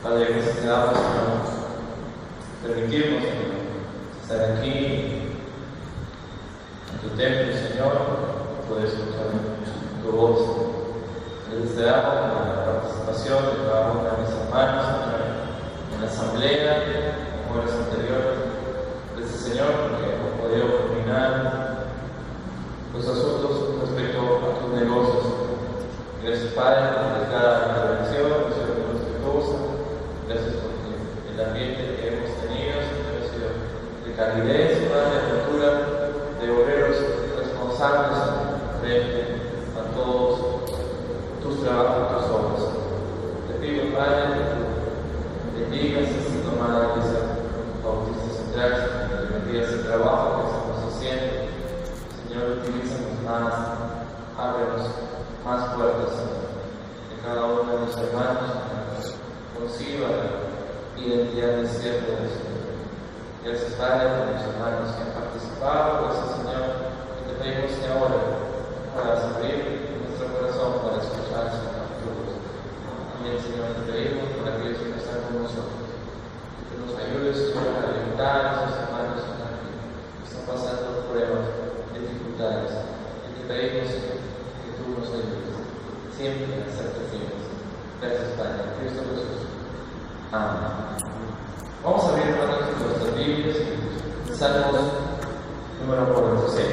Padre, necesitamos, Señor, permitirnos, Señor, estar aquí en tu templo, Señor, poder escuchar tu voz. Necesitamos la participación de cada uno de mis hermanos, Señor, en la asamblea, como horas anteriores. Gracias, Señor, porque hemos podido culminar los asuntos respecto a tus negocios. Gracias, Padre, por cada intervención, que sea respetuosa. Gracias por el ambiente que hemos tenido, Señor, ha sido de calidez, Padre, de cultura, de obreros responsables frente a todos tus trabajos, tus obras. Te pido, Padre, que tú bendigas esta tomada de Iglesia Bautista Central, que bendigas el trabajo que estamos haciendo. Señor, utilízanos más, ábrenos más puertas, Señor, que cada uno de los hermanos conciba la identidad de siervo del Señor. Gracias, Padre, por los hermanos que han participado. Gracias, Señor, y te pedimos que ahora puedas abrir nuestro corazón para escuchar sus capítulos. También, Señor, te pedimos por aquellos que están con nosotros, que nos ayudes, Señor, a alimentar a esos hermanos que están pasando pruebas, dificultades. Y te pedimos, Señor, que tú nos ayudes siempre a ser fieles. Gracias, Padre, en Cristo Jesús. Amén. Vamos a abrir, hermanos, nuestras Biblias en Salmos número 46.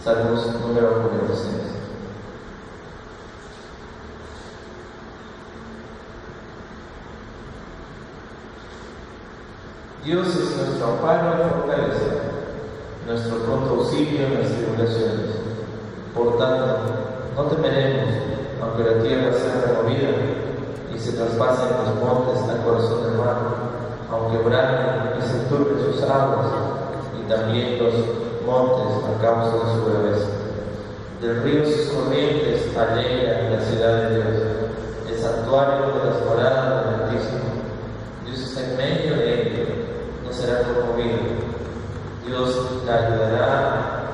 Salmos número 46. Dios es nuestro amparo y fortaleza, nuestro pronto auxilio en las tribulaciones. Por tanto, no temeremos, aunque la tierra sea removida y se traspasen los montes al corazón del mar, aunque bramen y se turben sus aguas, y también los montes a causa de su braveza. Del río sus corrientes alegran la ciudad de Dios, el santuario de las moradas del Altísimo. Dios está en medio de ellos, no será conmovido. Dios la ayudará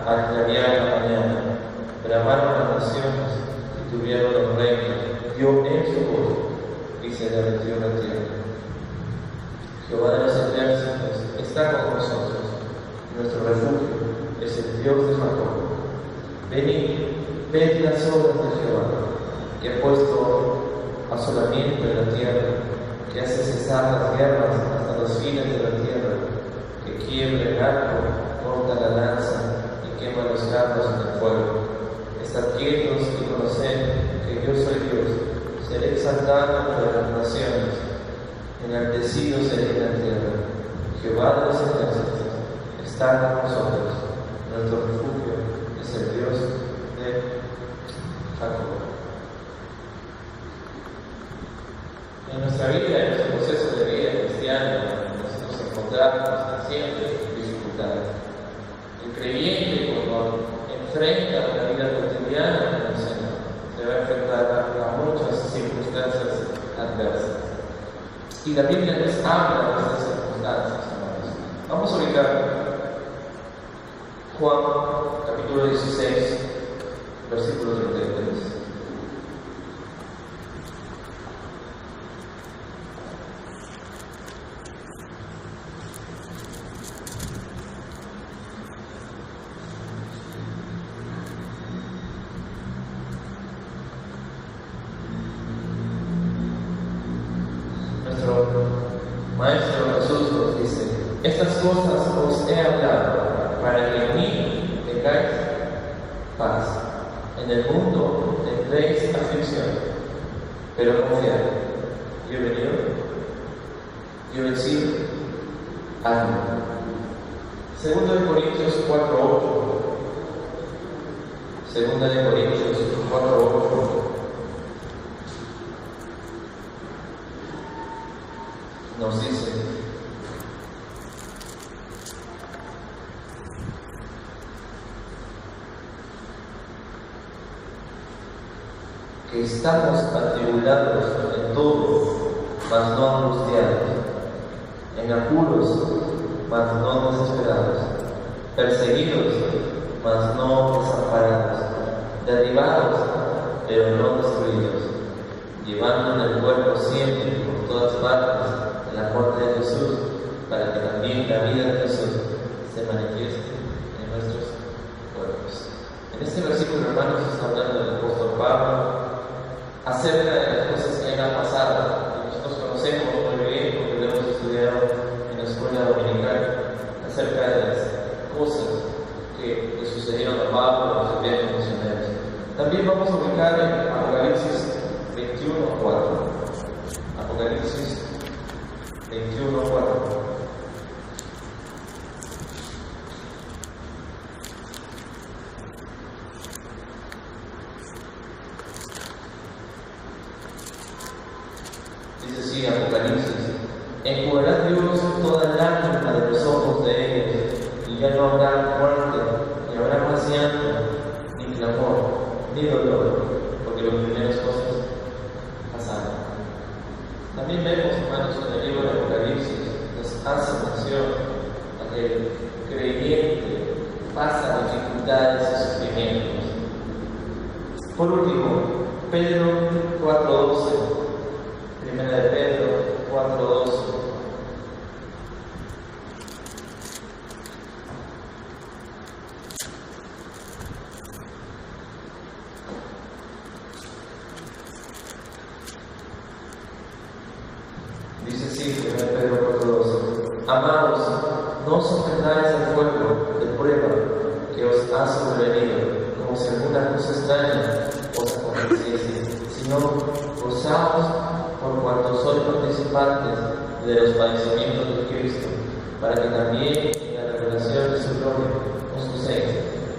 a clarear la mañana. Bramaron las naciones y tuvieron los reinos. Dio en su voz y se derritió la tierra. Jehová de los ejércitos está con nosotros. Nuestro refugio es el Dios de Jacob. Venid, ved las obras de Jehová, que ha puesto asolamiento en la tierra, que hace cesar las guerras hasta los fines de la tierra, que quiebra el arco, corta la lanza y quema los carros en el fuego. Estad quietos y conoced que yo soy Dios. Seré exaltado entre las naciones, enaltecido seré en la tierra. Jehová de los ejércitos está con nosotros. Nuestro refugio es el Dios de Jacob. En nuestra vida, en nuestro proceso de vida cristiana, nos encontramos siempre en dificultades. El creyente, cuando enfrenta la vida cotidiana con el Señor, se va a enfrentar a muchas circunstancias adversas. Y la Biblia nos habla de esas circunstancias, hermanos. Vamos a ubicar Juan, capítulo 16, versículo 33. Maestro Jesús nos dice: estas cosas os he hablado para que en mí tengáis paz. En el mundo tendréis aflicción, pero confiad. Yo he venido, yo he vencido. Ánimo. Segunda de Corintios 4:8. Segunda de Corintios 4:8. Nos dice: que estamos atribulados en todo, mas no angustiados, en apuros, mas no desesperados, perseguidos, mas no desamparados, derribados, pero no destruidos, llevando en el cuerpo siempre por todas partes la muerte de Jesús, para que también la vida de Jesús se manifieste en nuestros cuerpos. En este versículo, hermanos, está hablando del apóstol Pablo acerca de las cosas que han pasado, y nosotros conocemos muy bien porque lo hemos estudiado en la escuela dominical, acerca de las cosas que le sucedieron a Pablo a los viajes misioneros. También vamos a ubicar en Apocalipsis 21:4. Apocalipsis 21:4. Dice así Apocalipsis: enjugará Dios toda lágrima de los ojos de ellos, y ya no habrá muerte, ni habrá más llanto, ni clamor, ni dolor, porque las primeras cosas pasaron. También vemos, hermanos, en el libro de Apocalipsis nos hace mención a que el creyente pasa dificultades y sufrimientos. Por último, Pedro 4:12, primera de Pedro 4:12. Dice así, 1 Pedro 4:12: amados, no os ofendáis al fuego de prueba que os ha sobrevenido, como si alguna cosa extraña os aconteciese, sino gozaos por cuanto sois participantes de los padecimientos de Cristo, para que también en la revelación de su gloria os gocéis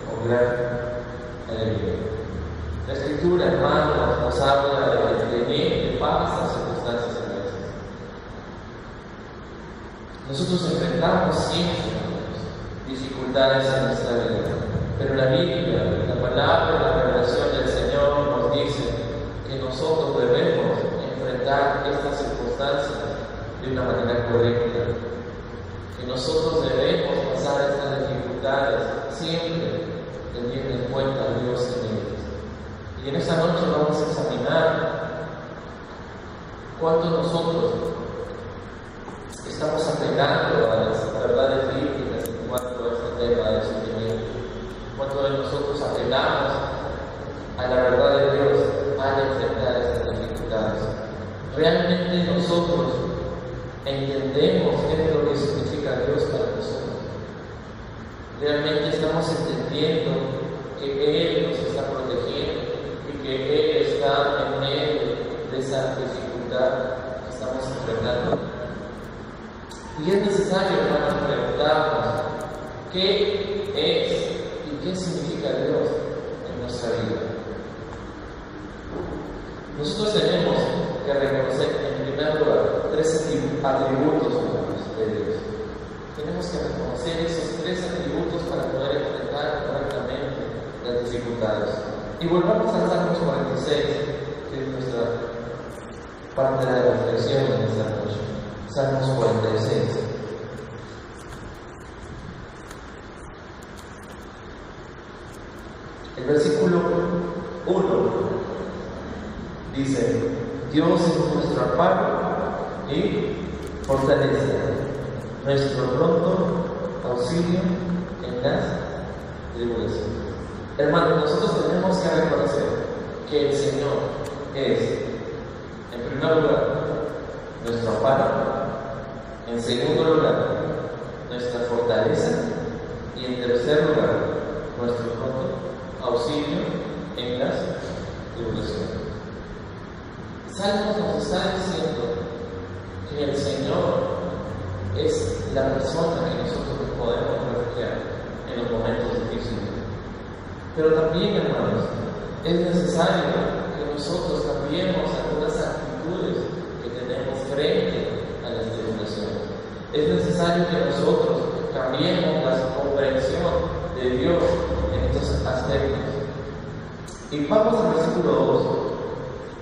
con gran alegría. La Escritura, hermanos, nos habla de que creyente pasa circunstancias adversas. Nosotros enfrentamos siempre dificultades en nuestra vida, pero la Biblia, la palabra, la revelación del Señor nos dice que nosotros debemos enfrentar estas circunstancias de una manera correcta, que nosotros debemos pasar estas dificultades siempre teniendo en cuenta a Dios en ellas. Y en esta noche vamos a examinar cuánto nosotros estamos apelando a las verdades bíblicas en cuanto a este tema del sufrimiento, cuánto de nosotros apelamos a la verdad de Dios al enfrentar estas dificultades. ¿Realmente nosotros entendemos qué es lo que significa Dios para nosotros? ¿Realmente estamos entendiendo que Él nos está protegiendo y que Él está en medio de esa dificultad que estamos enfrentando? Y es necesario, hermanos, preguntarnos qué es y qué significa Dios en nuestra vida. Nosotros tenemos que reconocer, en primer lugar, tres atributos, hermanos, de Dios. Tenemos que reconocer esos tres atributos para poder enfrentar correctamente las dificultades. Y volvamos al Salmos 46, que es nuestra parte de la reflexión en esta noche. Salmos 46. El versículo 1 dice: Dios es nuestro amparo y fortaleza, nuestro pronto auxilio en las tribulaciones. Hermanos, nosotros tenemos que reconocer que el Señor es, en primer lugar, nuestro amparo, en segundo lugar, nuestra fortaleza, y en tercer lugar, nuestro pronto auxilio en las tribulaciones. Salmos nos está diciendo que el Señor es la persona que nosotros podemos refugiar en los momentos difíciles. Pero también, hermanos, es necesario que nosotros cambiemos algunas actitudes que tenemos frente a las tribulaciones. Es necesario que nosotros cambiemos la comprensión de Dios en estos aspectos. Y vamos al versículo 2.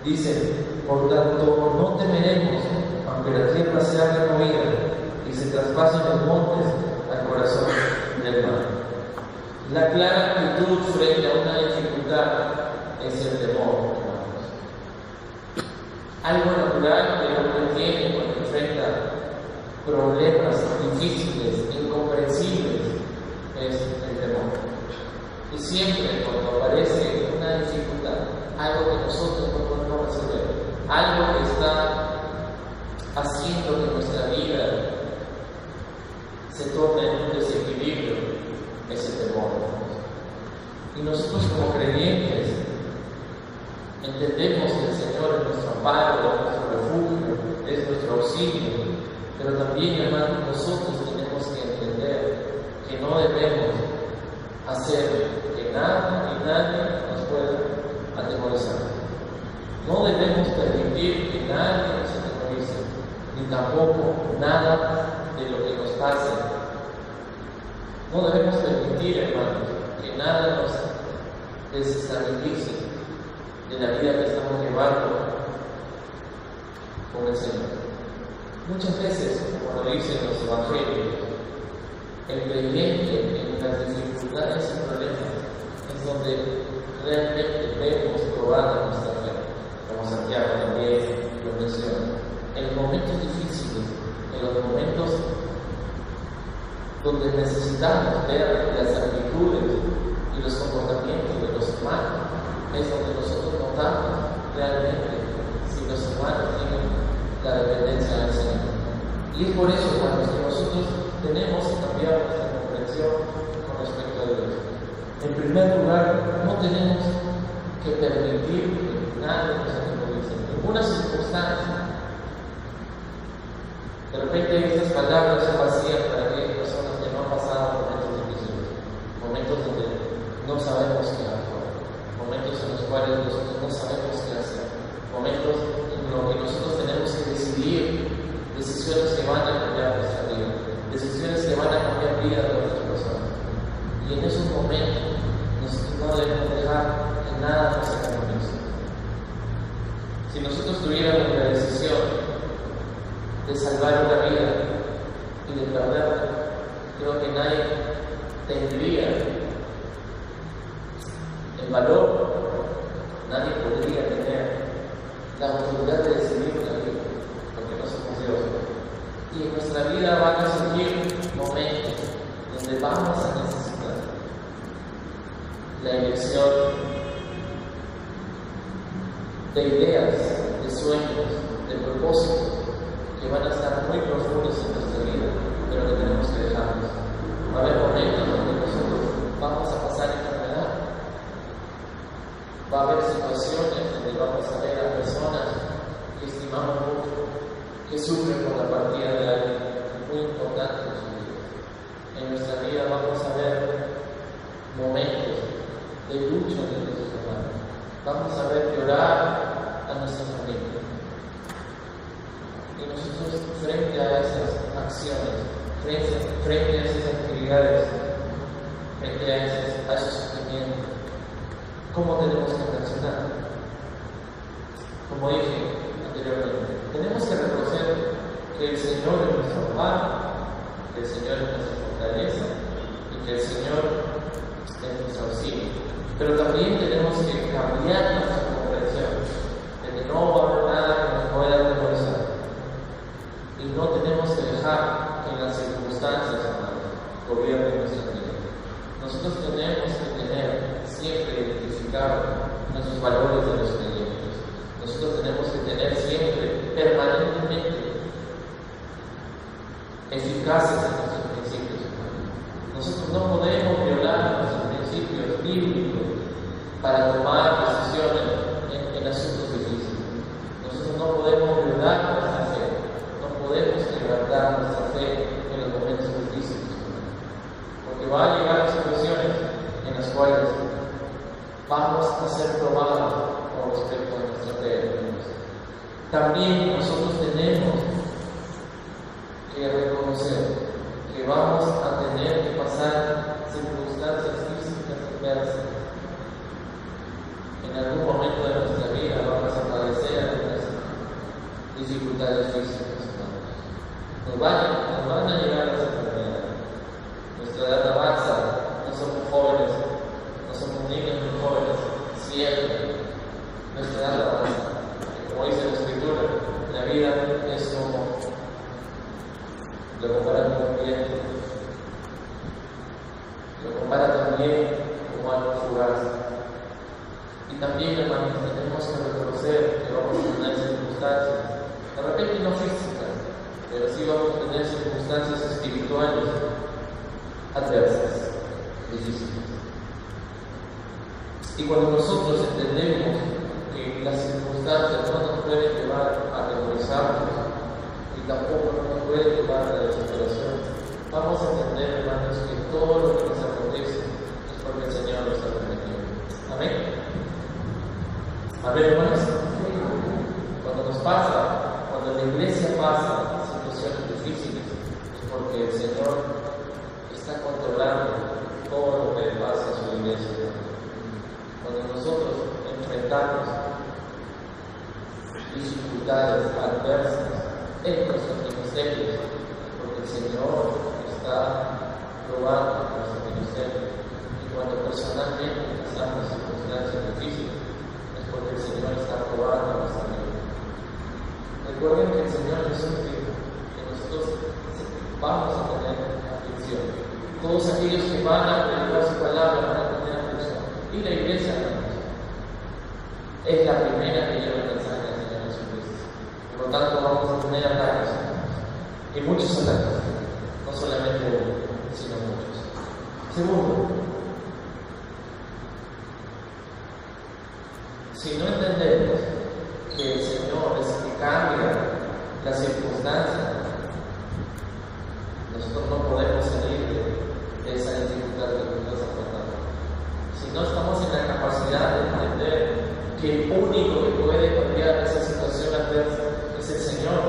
Dice, por tanto, no temeremos, aunque la tierra sea removida y se traspasen los montes al corazón del mar. La clara actitud frente a una dificultad es el temor, hermanos. Algo natural que el hombre tiene cuando enfrenta problemas difíciles, incomprensibles, es el temor. Y siempre cuando aparece una dificultad, algo que nosotros no podemos resolver, algo que está haciendo que nuestra vida se torne en un desequilibrio, ese temor. Y nosotros como creyentes entendemos que el Señor es nuestro amparo, es nuestro refugio, es nuestro auxilio, pero también, hermanos, nosotros tenemos que entender que no debemos hacer que nada ni nadie nos pueda atemorizar. No debemos permitir que nadie nos atemorice, ni tampoco nada de lo que nos pase. No debemos permitir, hermanos, que nada nos desestabilice de la vida que estamos llevando con el Señor. Muchas veces, como lo dicen los evangelios, el creyente en las dificultades y problemas es donde realmente vemos probada nuestra fe, como Santiago también lo menciona. En los momentos difíciles, en los momentos donde necesitamos ver las actitudes y los comportamientos de los humanos, es donde nosotros notamos realmente si los humanos tienen la dependencia del Señor. Y es por eso, hermanos, que nosotros tenemos que cambiar nuestra comprensión con respecto a Dios. En primer lugar, no tenemos que permitir que nadie nos atemorice, en ninguna circunstancia. De repente estas palabras son vacías para aquellas personas que no han pasado momentos difíciles, momentos donde no sabemos qué hacer, momentos en los cuales nosotros no sabemos qué hacer, momentos en los que nosotros tenemos que decidir decisiones que van a cambiar nuestra vida, decisiones que van a cambiar la vida de otras personas. Y en esos momentos nosotros no debemos dejar que nada nos atemorice. Si nosotros tuviéramos la decisión de salvar una vida y de perderla, creo que nadie tendría el valor, nadie podría tener la autoridad de decidir la vida, porque no somos Dios. Y en nuestra vida van a surgir momentos donde vamos a necesitar la elección de ideas, de sueños, de propósitos, que van a estar muy profundos en nuestra vida, pero que tenemos que dejarlos. Va a haber momentos donde nosotros vamos a pasar enfermedad. Va a haber situaciones donde vamos a ver a personas que estimamos mucho, que sufren por la partida de alguien muy importante en su vida. En nuestra vida vamos a ver momentos de lucha de nuestros hermanos. Vamos a ver llorar a nuestra familia. Y nosotros, frente a esas acciones, frente a esas actividades, frente a esos sentimientos, ¿cómo tenemos que reaccionar? Como dije anteriormente, tenemos que reconocer que el Señor es nuestro amparo, que el Señor es nuestra fortaleza y que el Señor es nuestro auxilio. Pero también tenemos que cambiar nuestra comprensión de que no va a haber nada que nos pueda atemorizar. Y no tenemos que dejar que las circunstancias, hermanos, gobiernen nuestra vida. Nosotros tenemos que tener siempre identificados nuestros valores de los creyentes. Nosotros tenemos que tener siempre, permanentemente, eficaces en nuestros principios. Nosotros no podemos violar nuestros principios bíblicos para tomar decisiones en asuntos difíciles. Nosotros no podemos violar nuestra fe, no podemos quebrantar nuestra fe en los momentos difíciles, porque va a llegar situaciones en las cuales vamos a ser probados con respecto a nuestra fe. También nosotros tenemos que reconocer que vamos a tener que pasar circunstancias físicas adversas. En algún momento de nuestra vida vamos a padecer dificultades físicas, hermanos. Nos van a llegar las enfermedades. Nuestra edad avanza, no somos jóvenes, no somos niños ni jóvenes, siempre. Nuestra edad avanza. Como dice la Escritura, la vida es como lo compara con un viento, lo compara también como algo fugaz. Y también, hermanos, tenemos que reconocer que vamos a tener circunstancias, de repente no físicas, pero sí vamos a tener circunstancias espirituales adversas, difíciles. Y cuando nosotros entendemos que las circunstancias no nos pueden llevar a atemorizarnos y tampoco nos pueden llevar a la desesperación, vamos a entender, hermanos, que todo lo que nos acontece es porque el Señor lo está permitiendo. Amén. Amén, hermanos. Cuando nos pasa, cuando la iglesia pasa situaciones difíciles, es porque el Señor está controlando todo lo que pasa en su iglesia. Cuando nosotros enfrentamos dificultades adversas en nuestros ministerios, porque el Señor está probando nuestro ministerio. Y cuando personalmente pasamos circunstancias difíciles, es porque el Señor está probando nuestra vida. Recuerden que el Señor Jesús dijo que nosotros vamos a tener aflicción. Todos aquellos que van a predicar su palabra van a tener aflicción. Y la iglesia es la primera que lleva el mensaje del Señor Jesucristo. Por lo tanto, vamos a tener ataques. Y muchos ataques. No solamente uno, sino muchos. Segundo, si no entendemos que el Señor es el que cambia las circunstancias, nosotros no podemos salir de esa dificultad que nos está afrontando. Si no estamos en la capacidad de entender que el único que puede cambiar esa situación adversa es el Señor,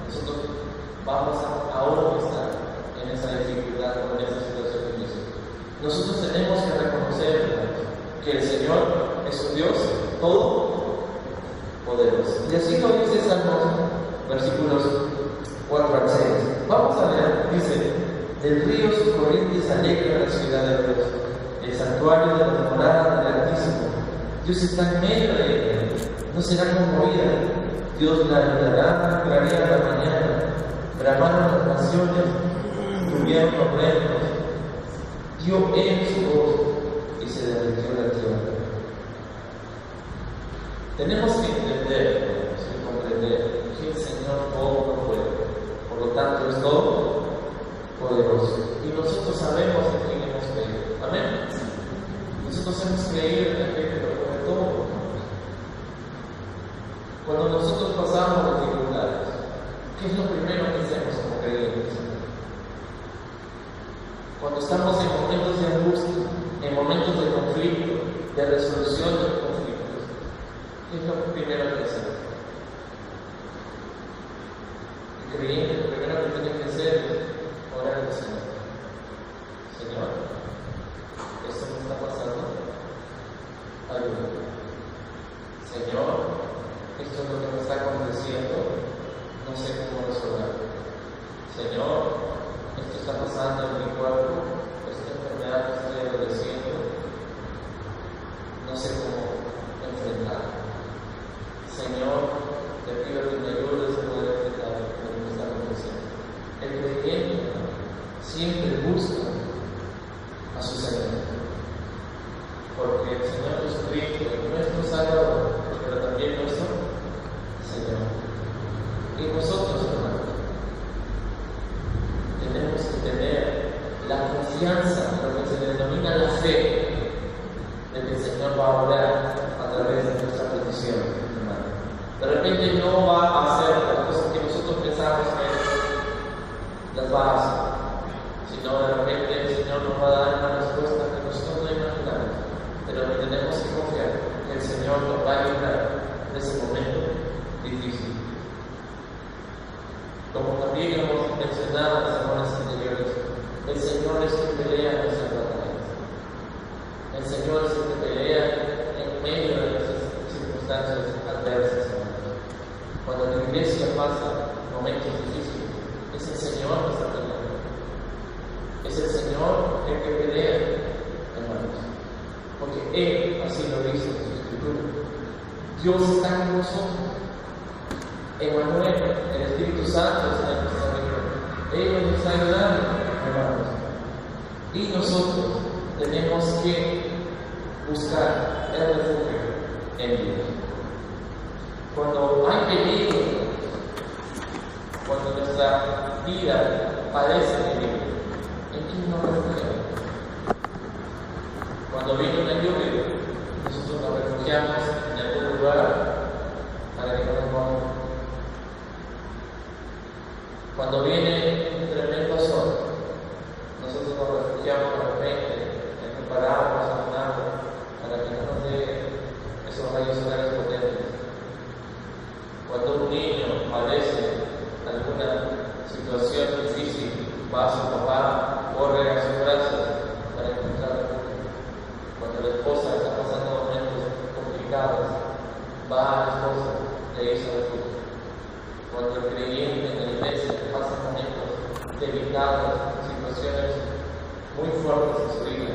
nosotros vamos a aún estar en esa dificultad o en esa situación difícil. Nosotros tenemos que reconocer, hermanos, que el Señor es un Dios todopoderoso. Y así lo dice Salmos, versículos 4 al 6. Vamos a leer, dice: del río sus corrientes alegran la ciudad de Dios, el santuario de la morada del Altísimo. Dios está en medio de ella, no será conmovida. Dios la ayudará, traerá a la mañana. Bramaron las naciones, tuvieron los reinos. Dio en su voz y se derritió la tierra. Tenemos que entender y comprender que el Señor todo lo puede, por lo tanto es todo poderoso. Y nosotros sabemos en quién hemos creído. Amén. Nosotros hemos creído en aquel que lo puede todo. Cuando nosotros pasamos dificultades, ¿qué es lo primero que hacemos como creyentes? Cuando estamos en momentos de angustia, en momentos de conflicto, de resolución de conflictos, ¿qué es lo primero que hacemos? El creyente lo primero que tiene que hacer es orar al Señor. Señor, esto me está pasando, ayúdame. Señor, esto es lo que me está aconteciendo, no sé cómo resolverlo. Señor, esto está pasando en mi cuerpo, esta enfermedad que estoy adoleciendo, no sé cómo enfrentarla. Señor, te pido que me ayudes a poder enfrentar lo que me está aconteciendo. El creyente siempre busca a su Señor, porque el Señor Jesucristo es nuestro Salvador, pero también nuestro Señor. Y nosotros, hermanos, tenemos que tener la confianza, lo que se denomina la fe, de que el Señor va a obrar a través de nuestra petición, hermano. De repente no va a hacer las cosas que nosotros pensamos que las va a hacer, sino de repente el Señor nos va a dar una respuesta que nosotros no imaginamos, pero tenemos que confiar que el Señor nos va a ayudar en ese momento difícil. Como también hemos mencionado en las semanas anteriores, el Señor es quien pelea nuestras batallas. El Señor es el que pelea en medio de nuestras circunstancias adversas. Cuando la iglesia pasan momentos difíciles, es el Señor que está peleando. Es el Señor el que pelea, hermanos. Porque Él así lo dice en su Escritura. Dios está con nosotros. Emmanuel, el Espíritu Santo está en nuestra vida. Él nos está ayudando, hermanos. Y nosotros tenemos que buscar el refugio en Dios. Cuando hay peligro, cuando nuestra vida padece peligro, ¿en quién nos refugiamos? Cuando viene una lluvia, nosotros nos refugiamos en algún lugar para que no nos mojemos. Cuando viene un tremendo sol, nosotros nos refugiamos de repente en un paraguas, en un árbol, para que no nos dé esos rayos solares potentes. Cuando un niño padece alguna situación difícil, va a su papá, corre a sus brazos para encontrar refugio. Cuando la esposa está pasando momentos complicados, va a la esposa y le dice refugio. Cuando el creyente en la iglesia pasa momentos delicados, situaciones muy fuertes en su vida,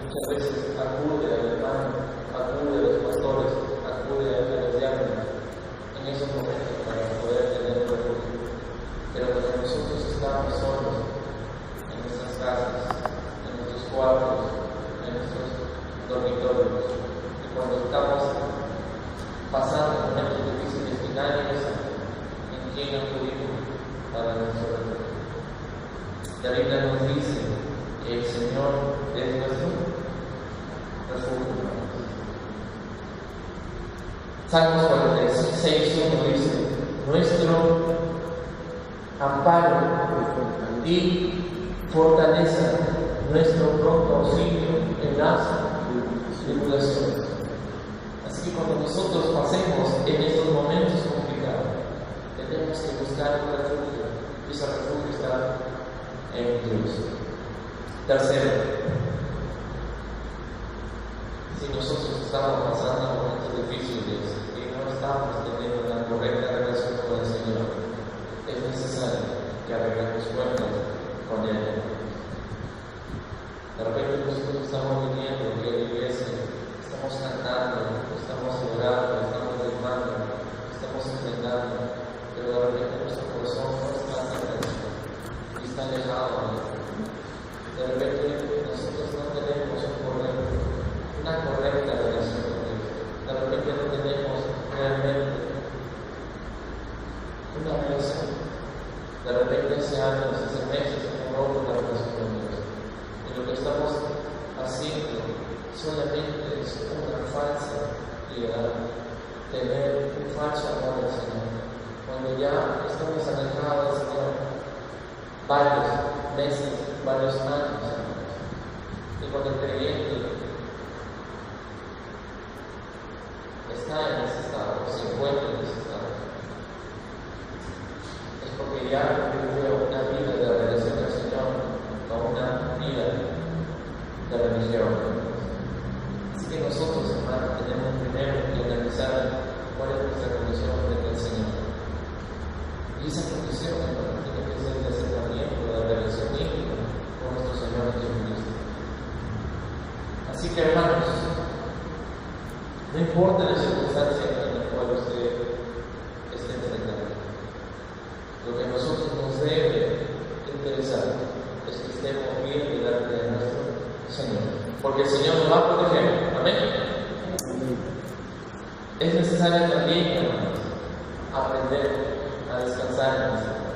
muchas veces acude al hermano, acude a los pastores, acude a los diáconos en esos momentos para poder tener un refugio. Pero cuando nosotros estamos solos en nuestras casas, en nuestros cuartos, en nuestros dormitorios, y cuando estamos pasando momentos difíciles y nadie nos sabe en quién acudimos para nuestro refugio. La Biblia nos dice que el Señor es nuestro refugio. Salmos 46:1 dice: nuestro amparo y fortaleza, nuestro pronto auxilio en las tribulaciones. Así que cuando nosotros pasemos en estos momentos complicados, tenemos que buscar un refugio, y ese refugio está en Dios. Tercero, si nosotros estamos pasando momentos difíciles y no estamos teniendo una correcta relación con el Señor, es necesario que arreglemos cuentas con Él. De repente nosotros estamos viniendo aquí a la iglesia, estamos cantando, estamos orando, estamos derramando, estamos enfrentando, pero de repente nuestro corazón no está cerca y está alejado. De repente nosotros no tenemos una correcta relación con Dios. De repente no tenemos realmente una relación. De repente hace años, hace meses, hemos roto la relación con Dios. Y lo que estamos haciendo solamente es una falsa piedad, tener un falso amor al Señor. Cuando ya estamos alejados del Señor varios meses, varios años, y cuando el creyente está en ese estado, se encuentra en ese estado, es porque ya vivió una vida de relación al Señor, no una vida de religión. Así que nosotros, hermanos, tenemos primero que analizar cuál es nuestra condición frente al Señor. Y esa condición, hermanos, tiene que ser de acercamiento, de relación íntima con nuestro Señor Jesucristo. Así que, hermanos, no importa la circunstancia en la cual usted esté enfrentando, lo que a nosotros nos debe interesar es que estemos bien delante de nuestro Señor, porque el Señor nos va a proteger. Amén. Es necesario también, hermanos, aprender a descansar en el Señor.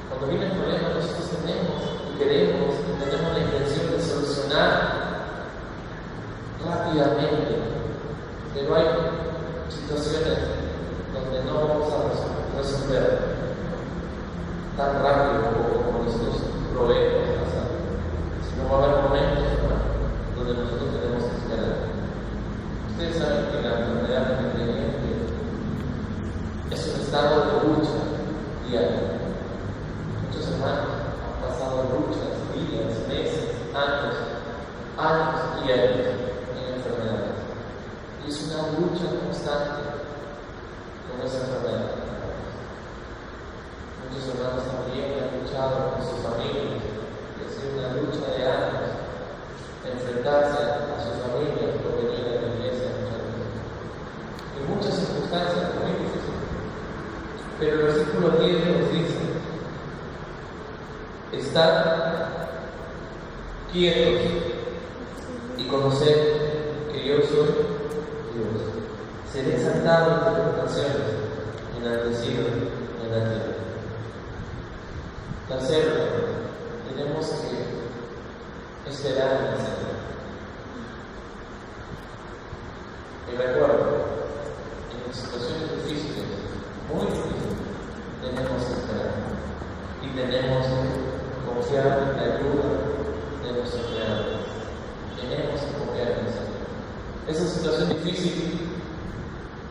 Cuando viene el problema, nosotros tenemos y queremos y tenemos la intención de solucionar rápidamente, pero hay situaciones donde no vamos a resolver tan rápido como nosotros lo vemos pasar, sino va a haber momentos donde nosotros tenemos que esperar. Ustedes saben que la enfermedad del creyente es un estado de lucha diaria. Muchos hermanos han pasado luchas, días, meses, años y años en enfermedades. Y es una lucha constante con esa enfermedad. Muchos hermanos también han luchado con sus familias, y ha sido una lucha de años, enfrentarse a sus familias por venir a la iglesia muchas veces. En muchas circunstancias muy difíciles. Pero el versículo 10 nos dice: estad quietos y conoced que yo soy Dios. Seré exaltado en tus naciones, enaltecido en la tierra. Tercero, tenemos que esperar en el Señor. Y recuerdo, en situaciones difíciles, muy difíciles, tenemos que esperar. Y tenemos que confiar en la ayuda de nuestros creadores. Tenemos que confiar en el Señor. Esa situación difícil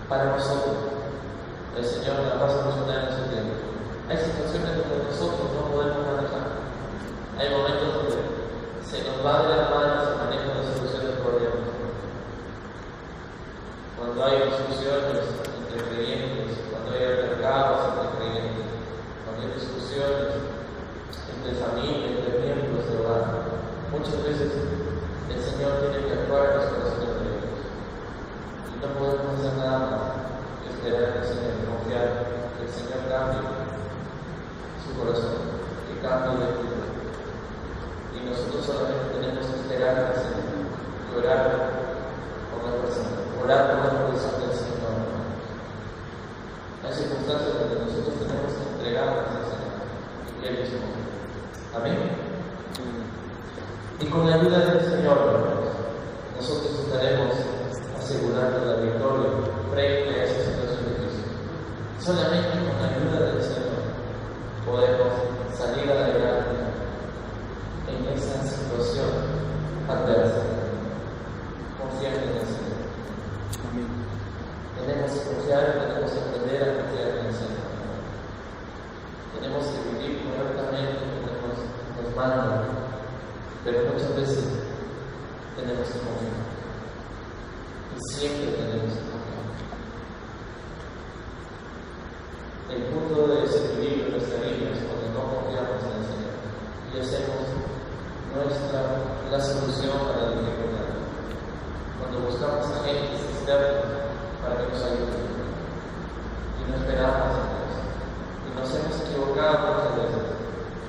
para nosotros, el Señor la va a solucionar en su tiempo. Hay situaciones donde nosotros no podemos manejar. Hay momentos donde se nos va de las manos el manejo de soluciones por Dios. Cuando hay discusiones entre creyentes, cuando hay altercados entre creyentes, cuando hay discusiones entre familias, entre miembros de hogar, muchas veces el Señor tiene que actuar en los corazones de ellos. Y no podemos hacer nada más que esperar en el Señor, confiar que el Señor cambie su corazón, que cambie de actitud. Y nosotros solamente tenemos que esperar en el Señor y orar por la persona, orar por la persona del Señor. Hay circunstancias donde nosotros tenemos que entregarnos al Señor y que Él responda. Amén. Y con la ayuda del Señor, nosotros estaremos asegurando la victoria frente a esa situación difícil. Solamente con la ayuda del Señor podemos salir adelante en esa situación adversa, confiando en el Señor. Amén. Tenemos que confiar, tenemos que aprender a confiar en el Señor. Tenemos que vivir correctamente como nos manda, pero muchas veces tenemos que confiar. Y siempre tenemos que confiar. El punto de desequilibrio de nuestra vida es cuando no confiamos en el Señor y hacemos la solución a la dificultad. Cuando buscamos a gente externa para que nos ayude y no esperamos a Dios. Y nos hemos equivocado muchas veces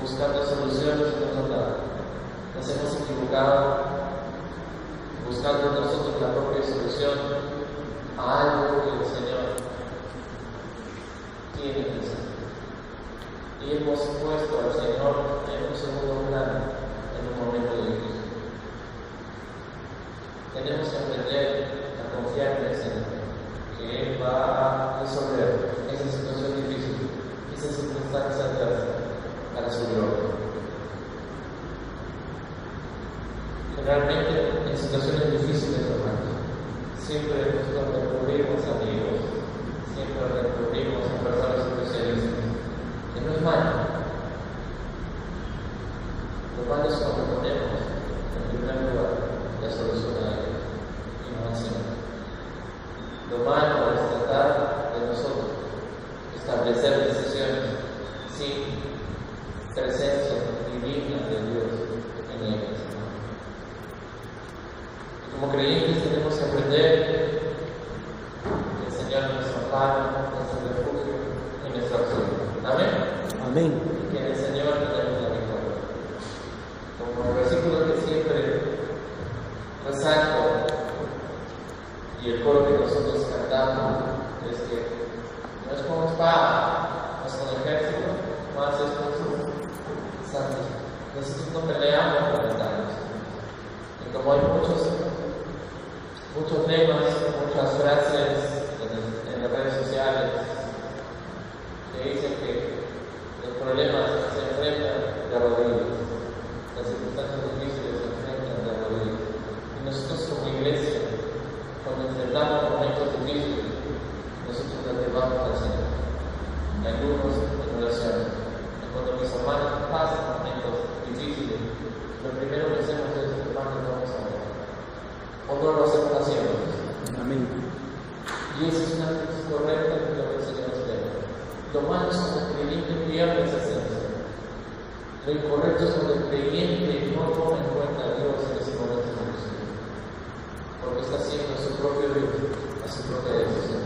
buscando soluciones en otro lado. Nos hemos equivocado buscando nosotros la propia solución a algo que el Señor tiene que hacer. Y hemos puesto al Señor en un segundo plano en un momento difícil. Tenemos que aprender a confiar en el Señor, que Él va a resolver esa situación difícil, esa circunstancia adversa para su gloria. Generalmente, en situaciones difíciles, hermanos, siempre recurrimos a amigos, siempre recurrimos a personas especialistas, que no es malo. Lo malo es cuando ponemos en primer lugar la solución a ello y no al Señor. Lo malo es tratar de nosotros establecer decisiones sin presencia divina de Dios en ellas. Como creyentes tenemos que aprender que el Señor es nuestro amparo, nuestro refugio y nuestro auxilio. Amén. Amén. Y que en el Señor tenemos la victoria. Como el versículo que siempre resalto y el coro que nosotros cantamos es que no es con espada, no es con ejército, más es con sus santos. Nosotros no peleamos por ventanas. Y como hay muchos temas, muchas frases en las redes sociales que dicen que los problemas se enfrentan de rodillas, las circunstancias difíciles se enfrentan de rodillas. Y nosotros como iglesia, cuando enfrentamos momentos difíciles, nosotros nos llevamos al Señor. Algunos en oración. Y cuando mis hermanos pasan momentos difíciles, lo primero que hacemos es, hermanos, vamos a orar. O no lo hacemos haciendo. Amén. Y eso es una actitud correcta de lo que el Señor espera. Lo malo es cuando el creyente pierde esa esencia. Lo incorrecto es cuando el creyente no toma en cuenta a Dios en ese momento de angustia, porque está haciendo a su propio Dios, a su propia decisión.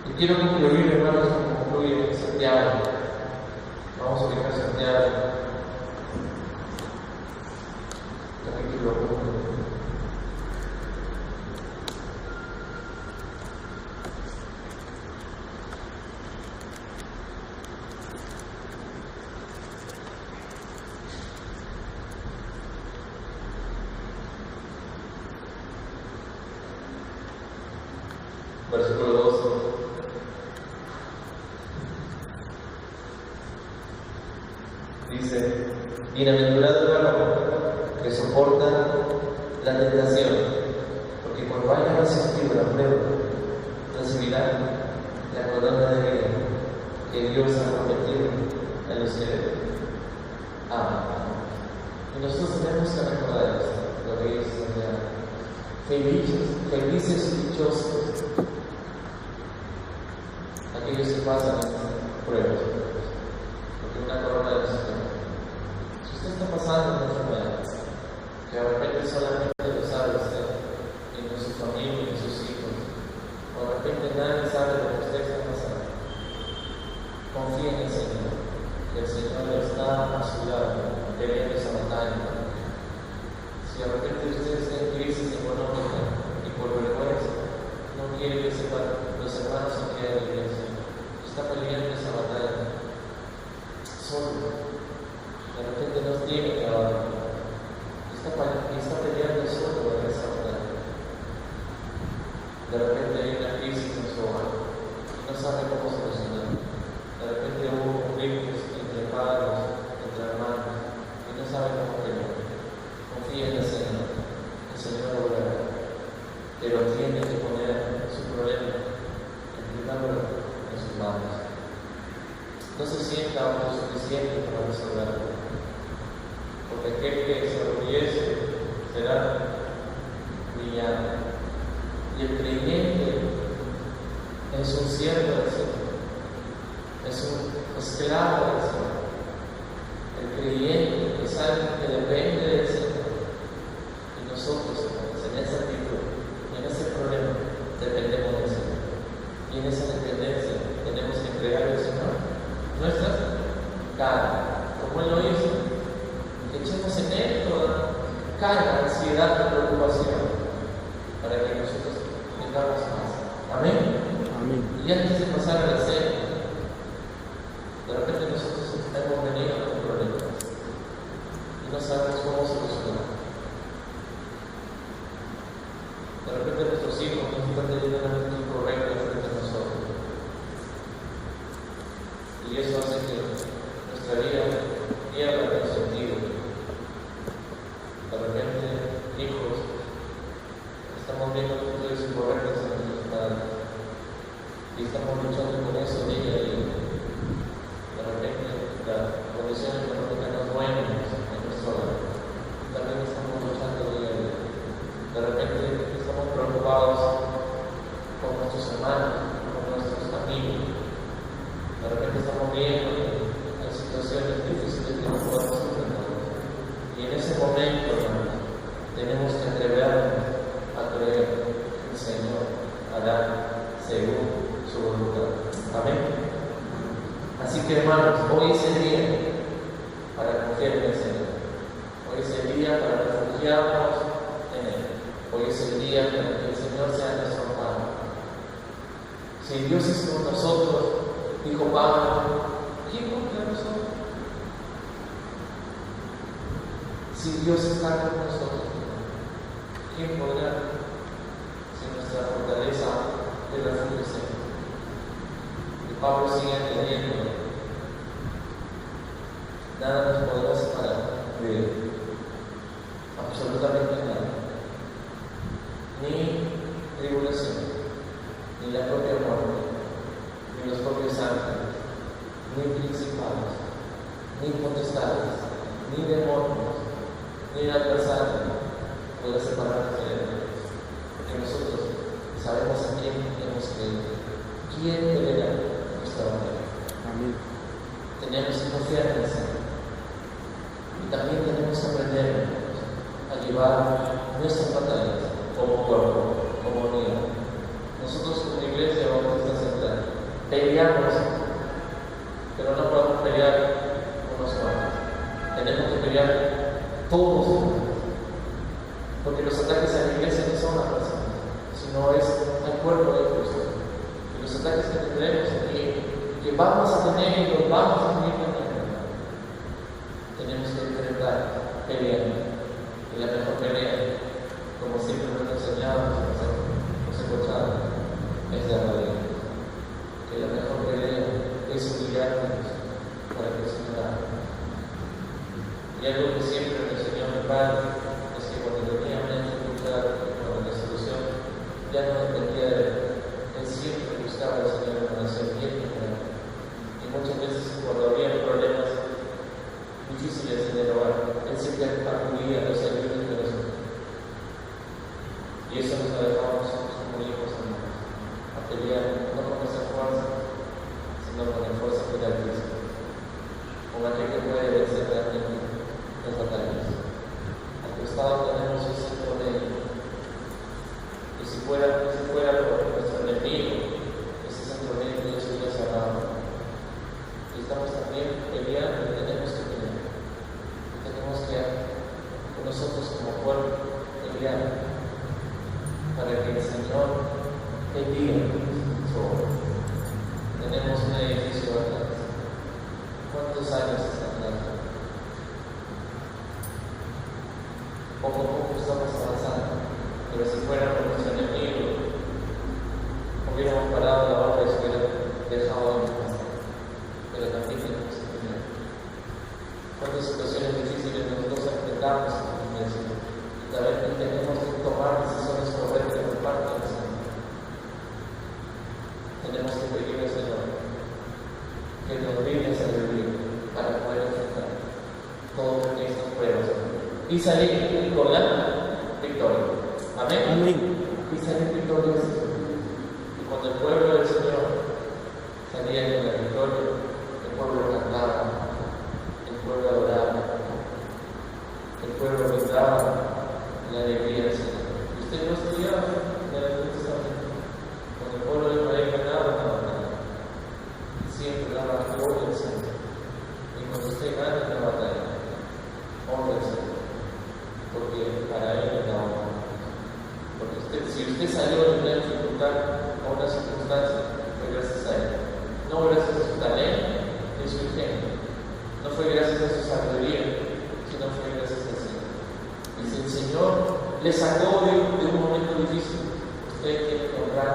Y quiero concluir, hermanos, como concluye Santiago. Vamos a ubicar Santiago, capítulo 1. Versículo 12. Dice: bienaventurado el varón que soporta la tentación, porque cuando haya resistido la prueba, recibirá la corona de vida que Dios ha prometido en los que aman. Y nosotros tenemos que recordar esto, lo que dice Santiago. Felices y dichosos aquellos que pasan pruebas, porque una corona de Señor. Si usted está pasando una enfermedad, que de repente solamente lo sabe usted, y no su familia, ni sus hijos, o de repente nadie sabe lo que usted está pasando, confíe en el Señor, que el Señor está a su lado, peleando esa batalla. Si de repente usted está en crisis económica y por vergüenza no quiere que sepan los hermanos aquí de la iglesia, está peleando esa batalla solo, de repente no tiene trabajo, está peleando solo en esa batalla. De repente hay una crisis en su hogar y no sabe cómo solucionar. De repente hubo conflictos entre padres, entre hermanos y no sabe cómo pelear. Confía en el Señor obrará, pero tiene que poner su problema en primer lugar en sus manos. No se sienta autosuficiente para resolverlo, porque aquel que se orgullece será humillado. Y el creyente es un siervo del Señor, es un esclavo del Señor. El creyente es alguien que depende del Señor. Y nosotros, en esa actitud, en ese problema, dependemos del Señor. Y en esa dependencia tenemos que entregar al Señor nuestras cargas, como Él lo hizo, que echemos en Él toda carga, ansiedad y preocupación, para que nosotros tengamos más. Amén. Amén. Y antes de pasar a la cena, de repente nosotros hemos venido con problemas y no sabemos cómo solucionar. De repente nuestros hijos nos están teniendo una actitud incorrecta frente a nosotros. Y eso hace que nuestra vida pierda el sentido. De repente, hijos, estamos viendo actitudes incorrectas en nuestros padres. Y estamos luchando con eso día a día. De repente, la condición económica no es buena en nuestro hogar. También estamos luchando día a día. De repente, estamos preocupados con nuestros hermanos, con nuestros amigos. De repente estamos viendo que hay situaciones difíciles que no podemos enfrentar. Y en ese momento, hermanos, tenemos que atrevernos a creer que el Señor hará según su voluntad. Amén. Así que, hermanos, hoy es el día para confiar en el Señor. Hoy es el día para refugiarnos en Él. Hoy es el día para que el Señor sea nuestro Padre. Si Dios es con nosotros, dijo Pablo, ¿quién contra nosotros? Si Dios está con nosotros, ¿quién podrá? Si nuestra fortaleza es refugio Señor. Y Pablo sigue añadiendo, nada nos podrá separar de Él, absolutamente nada, ni tribulación, ni la propia muerte, ni los propios ángeles, ni principados, ni potestades, ni demonios, ni adversarios podrá separarnos de Él, porque nosotros sabemos a quién hemos creído. ¿Quién peleará nuestra nuestra batalla. Amén. Tenemos que confiar en el Señor. Y también tenemos que aprender a llevar nuestras batallas como cuerpo, como unidad. Nosotros como iglesia Bautista Central peleamos, pero no podemos pelear unos cuantos. Tenemos que pelear todos juntos. Porque los ataques a la iglesia no son a personas, sino es al cuerpo de Cristo. Y los ataques que tendremos aquí, que vamos a tener y los vamos a tener también, tenemos que enfrentar peleando. Y la mejor pelea, como siempre nos han enseñado, nos encontramos, es la rodilla. Que la mejor pelea es humillarnos para que el Señor haga. Y algo que siempre me enseñó mi padre es que cuando tenía una dificultad con la solución, ya no dependía de él. Él siempre buscaba al Señor para hacer bien y para él. Y muchas veces cuando había problemas difíciles en el hogar, él siempre acudía a los ayudos de los otros. Y eso nos ha dejado nosotros como hijos hermanos, a pelear no con nuestra fuerza, sino con la fuerza que da Cristo, con aquel que puede vencer realmente las batallas. Al costado tenemos un centro de él. Y si fuera por nuestro enemigo, ese centro de él Dios hubiera cerrado. Y estamos también peleando y tenemos que pelear. Tenemos que nosotros como pueblo pelear para que el Señor bendiga su obra. Tenemos un edificio atrás. ¿Cuántos años están dando? Poco a poco estamos avanzando, pero si fuera por nuestro enemigo, hubiéramos parado la obra y se hubiera dejado de pasar. Pero también tenemos que pelear. ¿Cuántas situaciones difíciles nosotros enfrentamos en la iglesia? Y también tenemos que tomar decisiones correctas por parte del Señor. Tenemos que pedir al Señor que nos brinde sabiduría para poder enfrentar todas estas pruebas y salir con la victoria. Amén. Amén. Y salir victoriosos. Y cuando el pueblo del Señor salía con la victoria, el pueblo cantaba, el pueblo adoraba, el pueblo brindaba la alegría del Señor. Y usted lo estudiaba en el Antiguo Testamento. Cuando el pueblo de Israel ganaba una batalla, siempre daba gloria al Señor. Y cuando usted gana una batalla, honra al Señor. Porque para él es la honra. Porque si usted salió de una dificultad a una circunstancia, fue gracias a él. No gracias a su talento ni a su ingenio. No fue gracias a su sabiduría, sino fue gracias al Señor. Y si el Señor le sacó de un momento difícil, usted tiene que honrar